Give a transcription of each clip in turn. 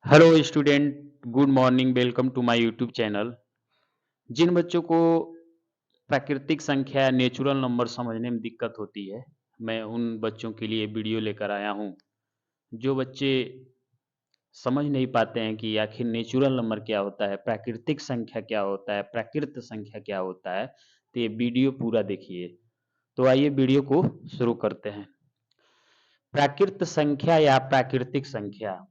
Hello student, good morning, welcome to my YouTube channel. जिन बच्चों को प्राकृतिक संख्या नेचुरल नंबर समझने में दिक्कत होती है, मैं उन बच्चों के लिए वीडियो लेकर आया हूं। जो बच्चे समझ नहीं पाते हैं कि आखिर नेचुरल नंबर क्या होता है, प्राकृतिक संख्या क्या होता है, प्राकृत संख्या क्या होता है, तो ये वीडियो पूरा देखिए। तो आइए वीडियो को शुरू करते हैं। प्राकृत संख्या या प्राकृतिक संख्या।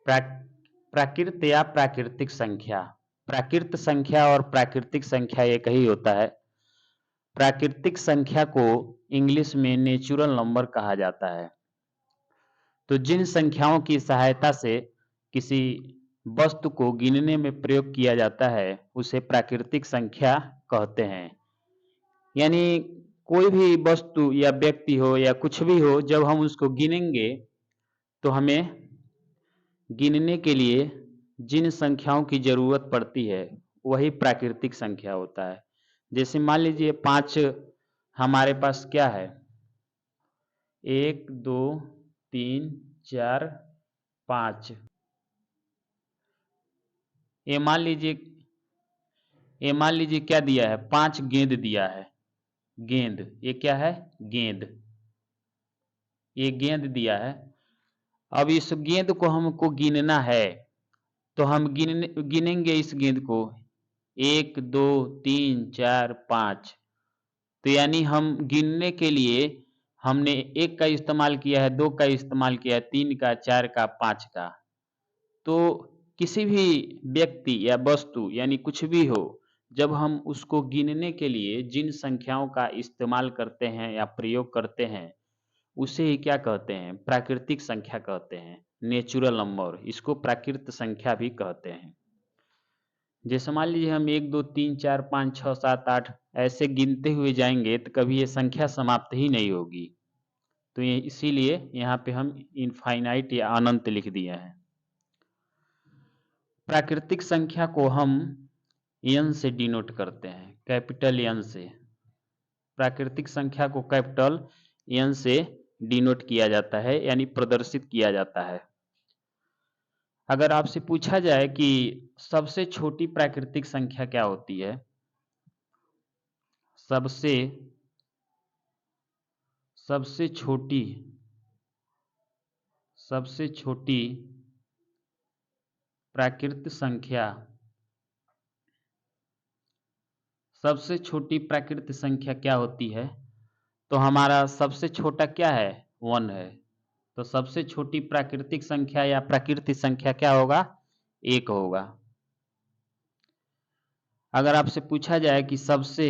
प्राकृत या प्राकृतिक संख्या। प्राकृत संख्या और प्राकृतिक संख्या एक ही होता है। प्राकृतिक संख्या को इंग्लिश में नेचुरल नंबर कहा जाता है। तो जिन संख्याओं की सहायता से किसी वस्तु को गिनने में प्रयोग किया जाता है उसे प्राकृतिक संख्या कहते हैं। यानी कोई भी वस्तु या व्यक्ति हो या कुछ भी हो, जब हम उसको गिनेंगे तो हमें गिनने के लिए जिन संख्याओं की जरूरत पड़ती है वही प्राकृतिक संख्या होता है। जैसे मान लीजिए 5 हमारे पास क्या है, 1 2 3 4 5। ये मान लीजिए ये मान लीजिए क्या दिया है, 5 गेंद दिया है। गेंद, ये क्या है, गेंद। ये गेंद दिया है। अब इस गेंद को हमको गिनना है, तो हम गिनेंगे इस गेंद को, 1 2 3 4 5। तो यानी हम गिनने के लिए हमने 1 का इस्तेमाल किया है, 2 का इस्तेमाल किया है, 3 का, 4 का, 5 का। तो किसी भी व्यक्ति या वस्तु यानी कुछ भी हो, जब हम उसको गिनने के लिए जिन संख्याओं का इस्तेमाल करते हैं या प्रयोग करते हैं उसे ही क्या कहते हैं, प्राकृतिक संख्या कहते हैं, नेचुरल नंबर। इसको प्राकृत संख्या भी कहते हैं। जैसे मान लीजिए हम 1 2 3 4 5 6 7 8 ऐसे गिनते हुए जाएंगे तो कभी ये संख्या समाप्त ही नहीं होगी। तो ये इसीलिए यहाँ पे हम इनफाइनाइट या अनंत लिख दिए हैं। प्राकृतिक संख्या को हम एन से डिनोट करते हैं, कैपिटल एन से। प्राकृतिक संख्या को कैपिटल एन से डिनोट किया जाता है, यानी प्रदर्शित किया जाता है। अगर आपसे पूछा जाए कि सबसे छोटी प्राकृतिक संख्या क्या होती है, सबसे सबसे छोटी सबसे छोटी प्राकृत संख्या, सबसे छोटी प्राकृत संख्या क्या होती है, तो हमारा सबसे छोटा क्या है, 1 है। तो सबसे छोटी प्राकृतिक संख्या या प्राकृतिक संख्या क्या होगा, 1 होगा। अगर आपसे पूछा जाए कि सबसे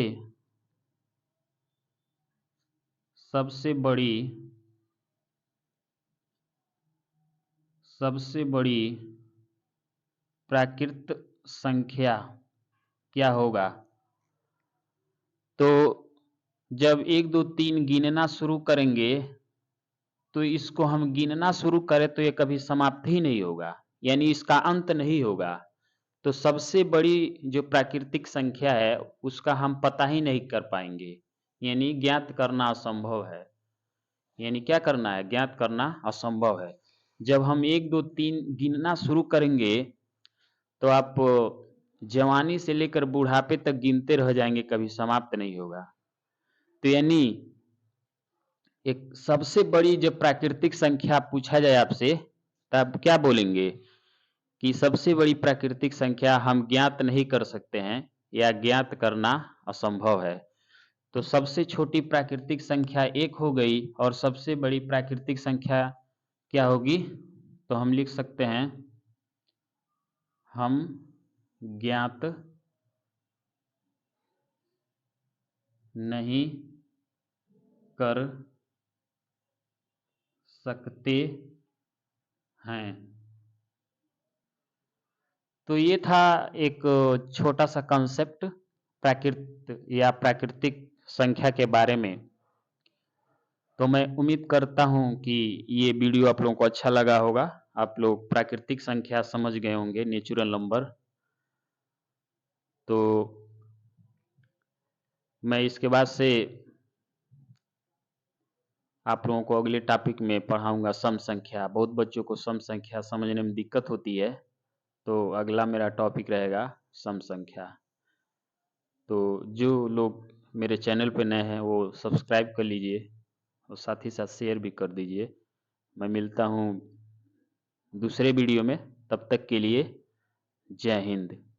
सबसे बड़ी सबसे बड़ी प्राकृत संख्या क्या होगा, तो जब 1 2 3 गिनना शुरू करेंगे तो इसको हम गिनना शुरू करें तो ये कभी समाप्त ही नहीं होगा, यानी इसका अंत नहीं होगा। तो सबसे बड़ी जो प्राकृतिक संख्या है उसका हम पता ही नहीं कर पाएंगे, यानी ज्ञात करना असंभव है। यानी क्या करना है, ज्ञात करना असंभव है। जब हम 1 2 3 गिनना शुरू करेंगे तो आप जवानी से लेकर बुढ़ापे तक गिनते रह जाएंगे, कभी समाप्त नहीं होगा। तो यानी एक सबसे बड़ी जब प्राकृतिक संख्या पूछा जाए आपसे, तब क्या बोलेंगे कि सबसे बड़ी प्राकृतिक संख्या हम ज्ञात नहीं कर सकते हैं या ज्ञात करना असंभव है। तो सबसे छोटी प्राकृतिक संख्या 1 हो गई और सबसे बड़ी प्राकृतिक संख्या क्या होगी, तो हम लिख सकते हैं, हम ज्ञात नहीं कर सकते हैं। तो ये था एक छोटा सा कंसेप्ट प्राकृत या प्राकृतिक संख्या के बारे में। तो मैं उम्मीद करता हूं कि ये वीडियो आप लोगों को अच्छा लगा होगा। आप लोग प्राकृतिक संख्या समझ गए होंगे, नेचुरल नंबर। तो मैं इसके बाद से आप लोगों को अगले टॉपिक में पढ़ाऊंगा सम संख्या। बहुत बच्चों को सम संख्या समझने में दिक्कत होती है, तो अगला मेरा टॉपिक रहेगा सम संख्या। तो जो लोग मेरे चैनल पे नए हैं वो सब्सक्राइब कर लीजिए और साथ ही साथ शेयर भी कर दीजिए। मैं मिलता हूँ दूसरे वीडियो में, तब तक के लिए जय हिंद।